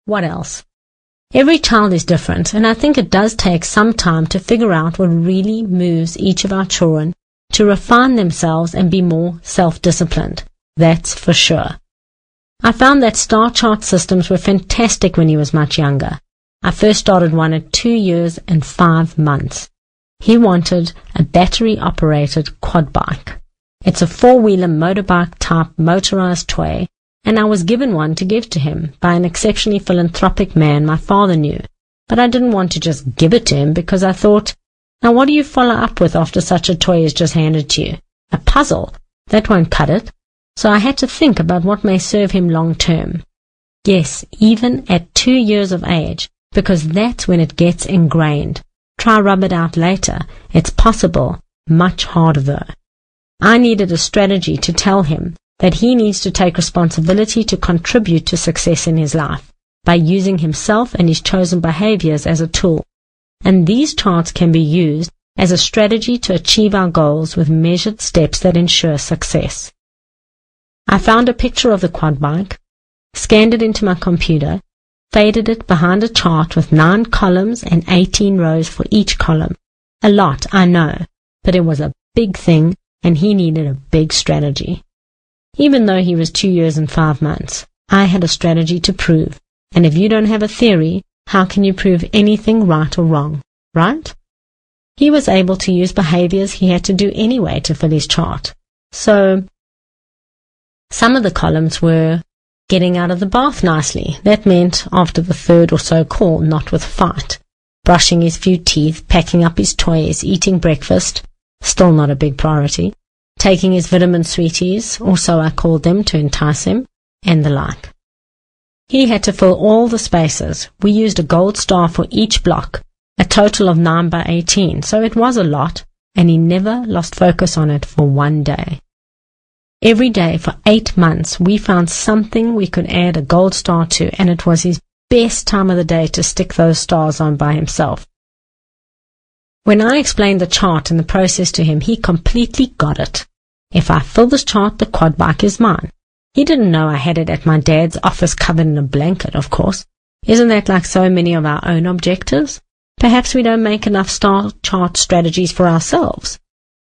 What else? Every child is different, and I think it does take some time to figure out what really moves each of our children to refine themselves and be more self-disciplined. That's for sure. I found that star chart systems were fantastic when he was much younger. I first started one at 2 years and 5 months. He wanted a battery-operated quad bike. It's a 4-wheeler motorbike-type motorized toy, and I was given one to give to him by an exceptionally philanthropic man my father knew. But I didn't want to just give it to him because I thought, now what do you follow up with after such a toy is just handed to you? A puzzle. That won't cut it. So I had to think about what may serve him long term. Yes, even at 2 years of age, because that's when it gets ingrained. Try rub it out later. It's possible. Much harder though. I needed a strategy to tell him that he needs to take responsibility to contribute to success in his life by using himself and his chosen behaviors as a tool. And these charts can be used as a strategy to achieve our goals with measured steps that ensure success. I found a picture of the quad bike, scanned it into my computer, faded it behind a chart with 9 columns and 18 rows for each column. A lot, I know, but it was a big thing and he needed a big strategy. Even though he was 2 years and 5 months, I had a strategy to prove, and if you don't have a theory, how can you prove anything right or wrong, right? He was able to use behaviors he had to do anyway to fill his chart. So, some of the columns were getting out of the bath nicely. That meant after the 3rd or so call, not with fight. Brushing his few teeth, packing up his toys, eating breakfast, still not a big priority. Taking his vitamin sweeties, or so I called them to entice him, and the like. He had to fill all the spaces. We used a gold star for each block, a total of 9 by 18, so it was a lot, and he never lost focus on it for 1 day. Every day for 8 months, we found something we could add a gold star to, and it was his best time of the day to stick those stars on by himself. When I explained the chart and the process to him, he completely got it. If I fill this chart, the quad bike is mine. He didn't know I had it at my dad's office covered in a blanket, of course. Isn't that like so many of our own objectives? Perhaps we don't make enough star chart strategies for ourselves.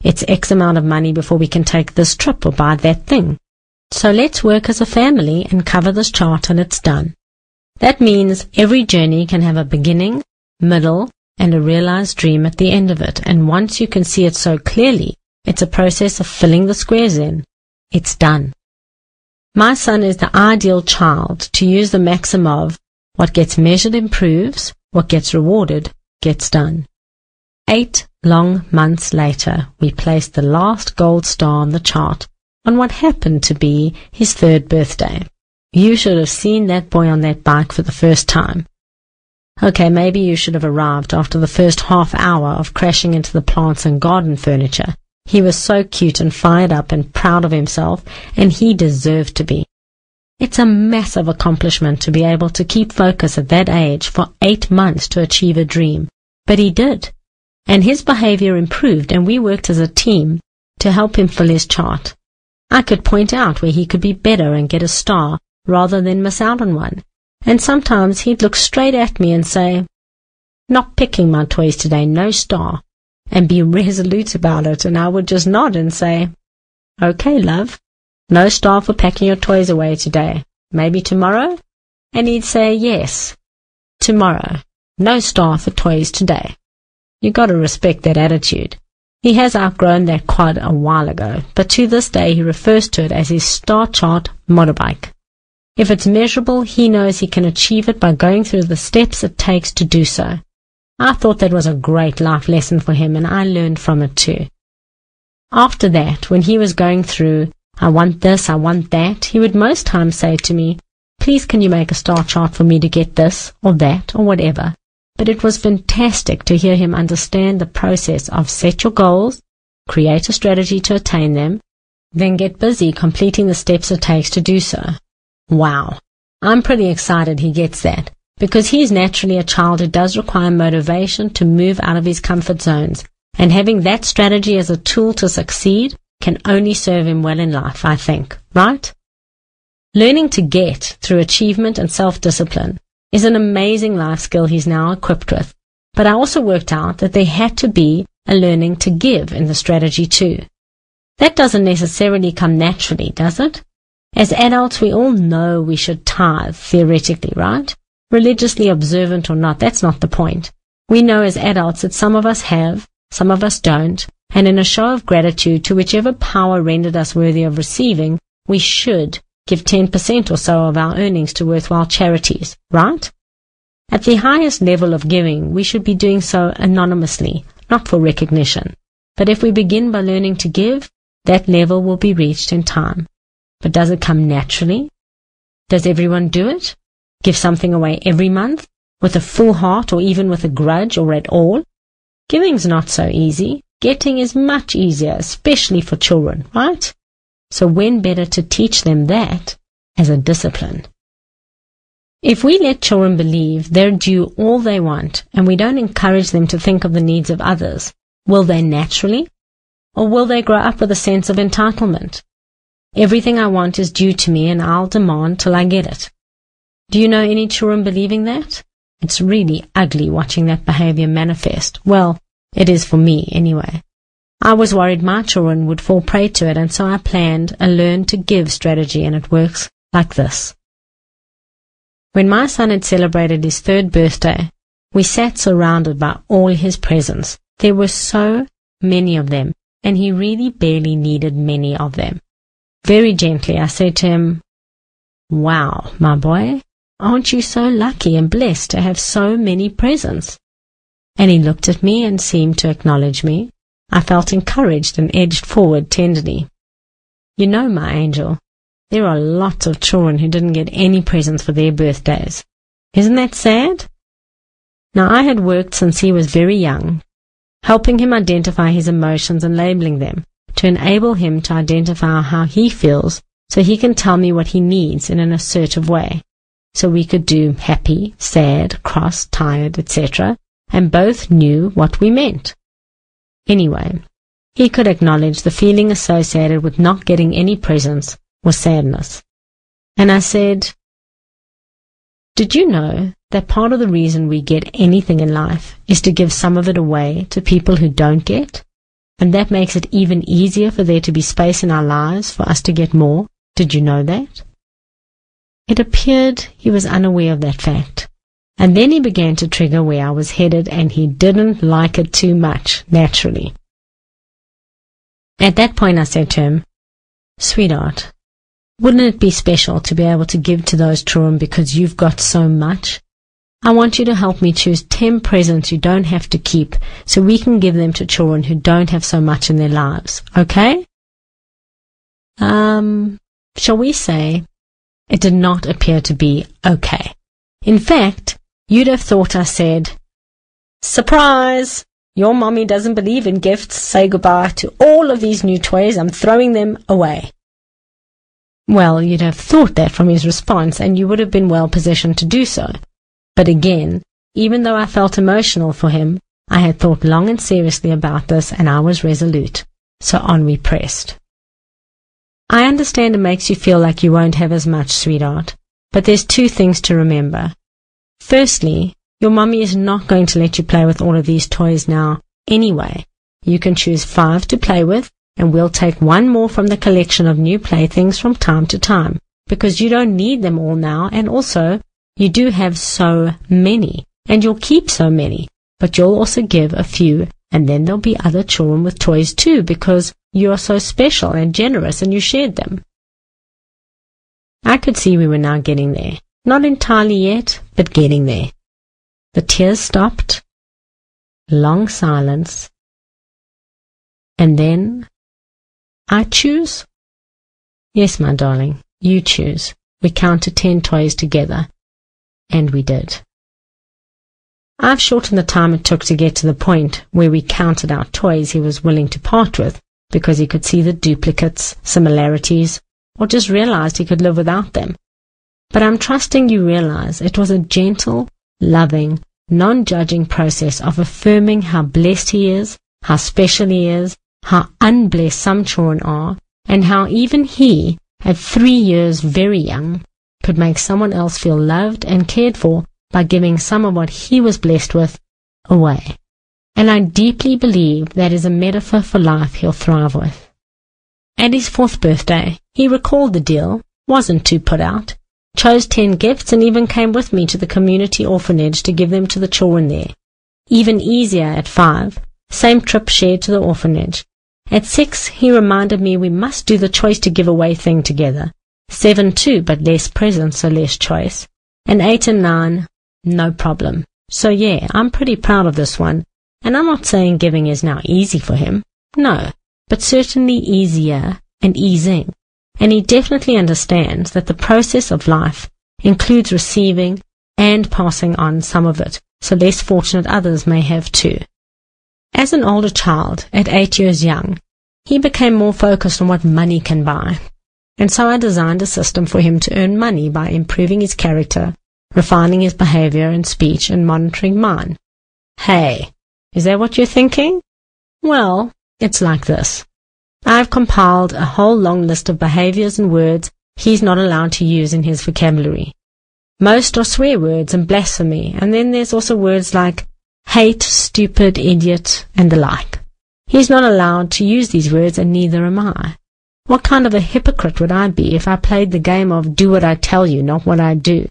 It's X amount of money before we can take this trip or buy that thing. So let's work as a family and cover this chart and it's done. That means every journey can have a beginning, middle, and a realized dream at the end of it, and once you can see it so clearly, it's a process of filling the squares in. It's done. My son is the ideal child to use the maxim of, what gets measured improves, what gets rewarded gets done. 8 long months later, we placed the last gold star on the chart on what happened to be his 3rd birthday. You should have seen that boy on that bike for the first time. Okay, maybe you should have arrived after the first half hour of crashing into the plants and garden furniture. He was so cute and fired up and proud of himself, and he deserved to be. It's a massive accomplishment to be able to keep focus at that age for 8 months to achieve a dream. But he did. And his behavior improved, and we worked as a team to help him fill his chart. I could point out where he could be better and get a star rather than miss out on one. And sometimes he'd look straight at me and say, "Not picking my toys today, no star," and be resolute about it, and I would just nod and say, "Okay, love, no star for packing your toys away today. Maybe tomorrow?" And he'd say, "Yes, tomorrow. No star for toys today." You got to respect that attitude. He has outgrown that quad a while ago, but to this day he refers to it as his star chart motorbike. If it's measurable, he knows he can achieve it by going through the steps it takes to do so. I thought that was a great life lesson for him, and I learned from it too. After that, when he was going through, "I want this, I want that," he would most times say to me, "Please can you make a star chart for me to get this, or that, or whatever." But it was fantastic to hear him understand the process of set your goals, create a strategy to attain them, then get busy completing the steps it takes to do so. Wow, I'm pretty excited he gets that, because he's naturally a child who does require motivation to move out of his comfort zones, and having that strategy as a tool to succeed can only serve him well in life, I think, right? Learning to get through achievement and self-discipline, is an amazing life skill he's now equipped with, but I also worked out that there had to be a learning to give in the strategy too. That doesn't necessarily come naturally, does it? As adults, we all know we should tithe, theoretically, right? Religiously observant or not, that's not the point. We know as adults that some of us have, some of us don't, and in a show of gratitude to whichever power rendered us worthy of receiving, we should give 10% or so of our earnings to worthwhile charities, right? At the highest level of giving, we should be doing so anonymously, not for recognition. But if we begin by learning to give, that level will be reached in time. But does it come naturally? Does everyone do it? Give something away every month, with a full heart or even with a grudge or at all? Giving's not so easy. Getting is much easier, especially for children, right? So when better to teach them that as a discipline? If we let children believe they're due all they want and we don't encourage them to think of the needs of others, will they naturally? Or will they grow up with a sense of entitlement? Everything I want is due to me and I'll demand till I get it. Do you know any children believing that? It's really ugly watching that behavior manifest. Well, it is for me anyway. I was worried my children would fall prey to it, and so I planned a learn to give strategy, and it works like this. When my son had celebrated his 3rd birthday, we sat surrounded by all his presents. There were so many of them, and he really barely needed many of them. Very gently I said to him, "Wow, my boy, aren't you so lucky and blessed to have so many presents?" And he looked at me and seemed to acknowledge me. I felt encouraged and edged forward tenderly. "You know, my angel, there are lots of children who didn't get any presents for their birthdays. Isn't that sad?" Now, I had worked since he was very young, helping him identify his emotions and labeling them, to enable him to identify how he feels so he can tell me what he needs in an assertive way. So we could do happy, sad, cross, tired, etc., and both knew what we meant. Anyway, he could acknowledge the feeling associated with not getting any presents was sadness. And I said, "Did you know that part of the reason we get anything in life is to give some of it away to people who don't get? And that makes it even easier for there to be space in our lives for us to get more. Did you know that?" It appeared he was unaware of that fact. And then he began to trigger where I was headed, and he didn't like it too much, naturally. At that point I said to him, "Sweetheart, wouldn't it be special to be able to give to those children because you've got so much? I want you to help me choose 10 presents you don't have to keep so we can give them to children who don't have so much in their lives, okay?" Shall we say, it did not appear to be okay. In fact, you'd have thought I said, "Surprise! Your mommy doesn't believe in gifts. Say goodbye to all of these new toys. I'm throwing them away." Well, you'd have thought that from his response, and you would have been well positioned to do so. But again, even though I felt emotional for him, I had thought long and seriously about this, and I was resolute. So on we pressed. "I understand it makes you feel like you won't have as much, sweetheart, but there's 2 things to remember. Firstly, your mommy is not going to let you play with all of these toys now anyway. You can choose 5 to play with, and we'll take 1 more from the collection of new playthings from time to time, because you don't need them all now, and also, you do have so many, and you'll keep so many, but you'll also give a few, and then there'll be other children with toys too, because you are so special and generous and you shared them." I could see we were now getting there. Not entirely yet, but getting there. The tears stopped, long silence, and then, "I choose?" "Yes, my darling, you choose. We count to 10 toys together." And we did. I've shortened the time it took to get to the point where we counted out toys he was willing to part with, because he could see the duplicates, similarities, or just realized he could live without them. But I'm trusting you realize it was a gentle, loving, non-judging process of affirming how blessed he is, how special he is, how unblessed some children are, and how even he, at 3 years very young, could make someone else feel loved and cared for by giving some of what he was blessed with away. And I deeply believe that is a metaphor for life he'll thrive with. At his 4th birthday, he recalled the deal, wasn't too put out, chose 10 gifts and even came with me to the community orphanage to give them to the children there. Even easier at 5, same trip shared to the orphanage. At 6, he reminded me we must do the choice to give away thing together. 7 too, but less presents, so less choice. And 8 and 9, no problem. So yeah, I'm pretty proud of this one. And I'm not saying giving is now easy for him. No, but certainly easier and easing. And he definitely understands that the process of life includes receiving and passing on some of it, so less fortunate others may have too. As an older child, at 8 years young, he became more focused on what money can buy. And so I designed a system for him to earn money by improving his character, refining his behavior and speech, and monitoring mine. Hey, is that what you're thinking? Well, it's like this. I've compiled a whole long list of behaviors and words he's not allowed to use in his vocabulary. Most are swear words and blasphemy, and then there's also words like hate, stupid, idiot, and the like. He's not allowed to use these words, and neither am I. What kind of a hypocrite would I be if I played the game of do what I tell you, not what I do?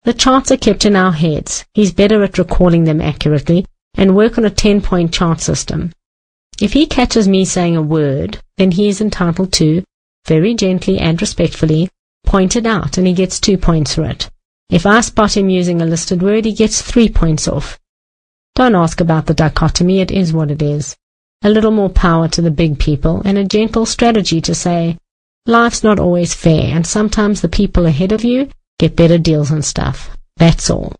The charts are kept in our heads. He's better at recalling them accurately and work on a 10-point chart system. If he catches me saying a word, then he is entitled to, very gently and respectfully, point it out, and he gets 2 points for it. If I spot him using a listed word, he gets 3 points off. Don't ask about the dichotomy, it is what it is. A little more power to the big people, and a gentle strategy to say, life's not always fair, and sometimes the people ahead of you get better deals on stuff. That's all.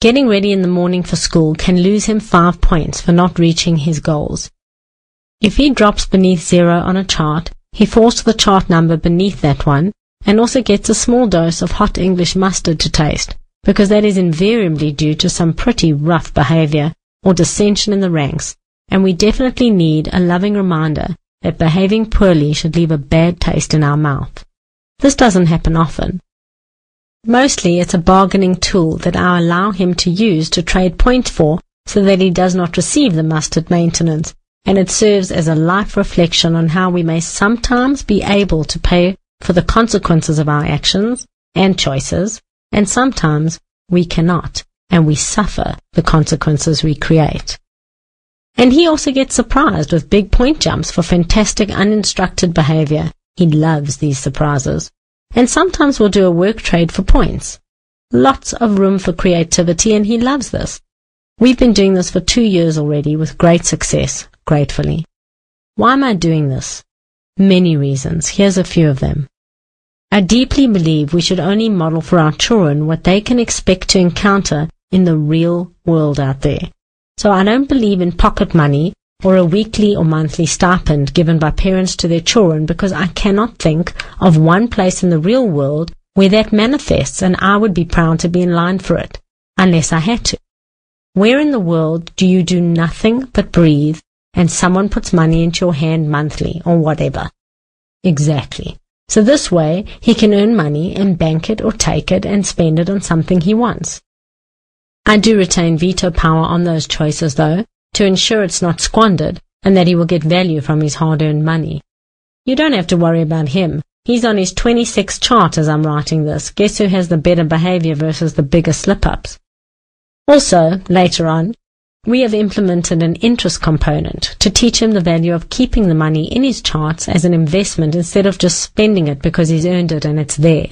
Getting ready in the morning for school can lose him 5 points for not reaching his goals. If he drops beneath 0 on a chart, he falls to the chart number beneath that one, and also gets a small dose of hot English mustard to taste, because that is invariably due to some pretty rough behavior or dissension in the ranks, and we definitely need a loving reminder that behaving poorly should leave a bad taste in our mouth. This doesn't happen often. Mostly it's a bargaining tool that I allow him to use to trade points for so that he does not receive the mustard maintenance, and it serves as a life reflection on how we may sometimes be able to pay for the consequences of our actions and choices, and sometimes we cannot, and we suffer the consequences we create. And he also gets surprised with big point jumps for fantastic uninstructed behavior. He loves these surprises. And sometimes we'll do a work trade for points. Lots of room for creativity, and he loves this. We've been doing this for 2 years already with great success, gratefully. Why am I doing this? Many reasons. Here's a few of them. I deeply believe we should only model for our children what they can expect to encounter in the real world out there. So I don't believe in pocket money or a weekly or monthly stipend given by parents to their children, because I cannot think of one place in the real world where that manifests, and I would be proud to be in line for it, unless I had to. Where in the world do you do nothing but breathe and someone puts money into your hand monthly or whatever? Exactly. So this way he can earn money and bank it or take it and spend it on something he wants. I do retain veto power on those choices, though, to ensure it's not squandered and that he will get value from his hard-earned money. You don't have to worry about him. He's on his 26th chart as I'm writing this. Guess who has the better behavior versus the bigger slip-ups? Also, later on, we have implemented an interest component to teach him the value of keeping the money in his charts as an investment instead of just spending it because he's earned it and it's there.